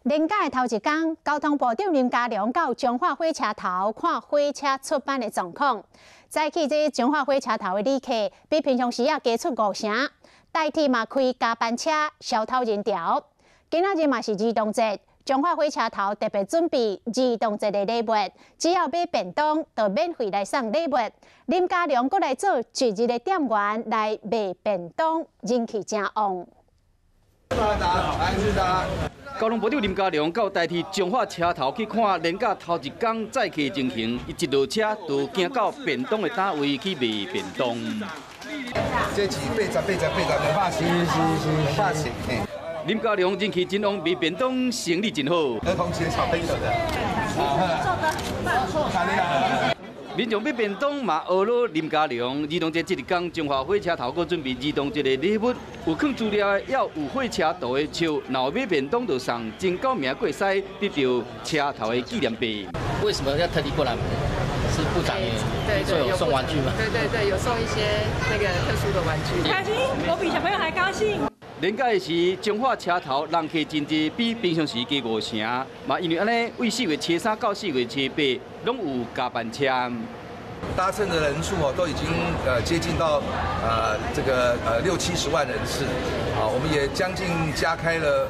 年假的头一天，交通部长林佳龙到彰化火车头看火车出班的状况。早起这彰化火车头的旅客比平常时啊加出5成，代替嘛开加班车消透人潮。今仔日嘛是儿童节，彰化火车头特别准备儿童节的礼物，只要买便当就免费来送礼物。林佳龙阁来做节日的店员来卖便当，人气真旺。 交通部长林佳龙到代替彰化车头去看年假头一天载客情形，伊一落车就行到便当的单位去卖便当。这是280，280。林佳龙人气真旺，卖便当生意真好。儿童节小朋友的，民众买便当嘛，学了林佳龙。儿童节这一天，彰化火车头阁准备儿童节的礼物，有放资料的，也有火车头的笑。若买便当就送前9名过赛，得到车头的纪念币。为什么要特地过来买？是部长说有送玩具吗？对，有送一些那个特殊的玩具。开心，我比小朋友还高兴。 年假的时，彰化车头人客真多，比平常时加5成。嘛，因为安尼，为4月初3到4月初8，拢有加班车。搭乘的人数都已经接近到这个60-70万人次，我们也将近加开了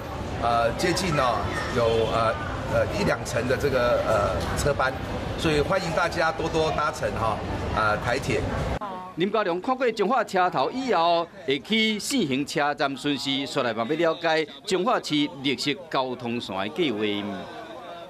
接近有1-2成的这个车班，所以欢迎大家多多搭乘台铁。 林佳龙看过彰化车头以后，会去4行车站巡视，出来嘛要了解彰化市绿色交通线的计划。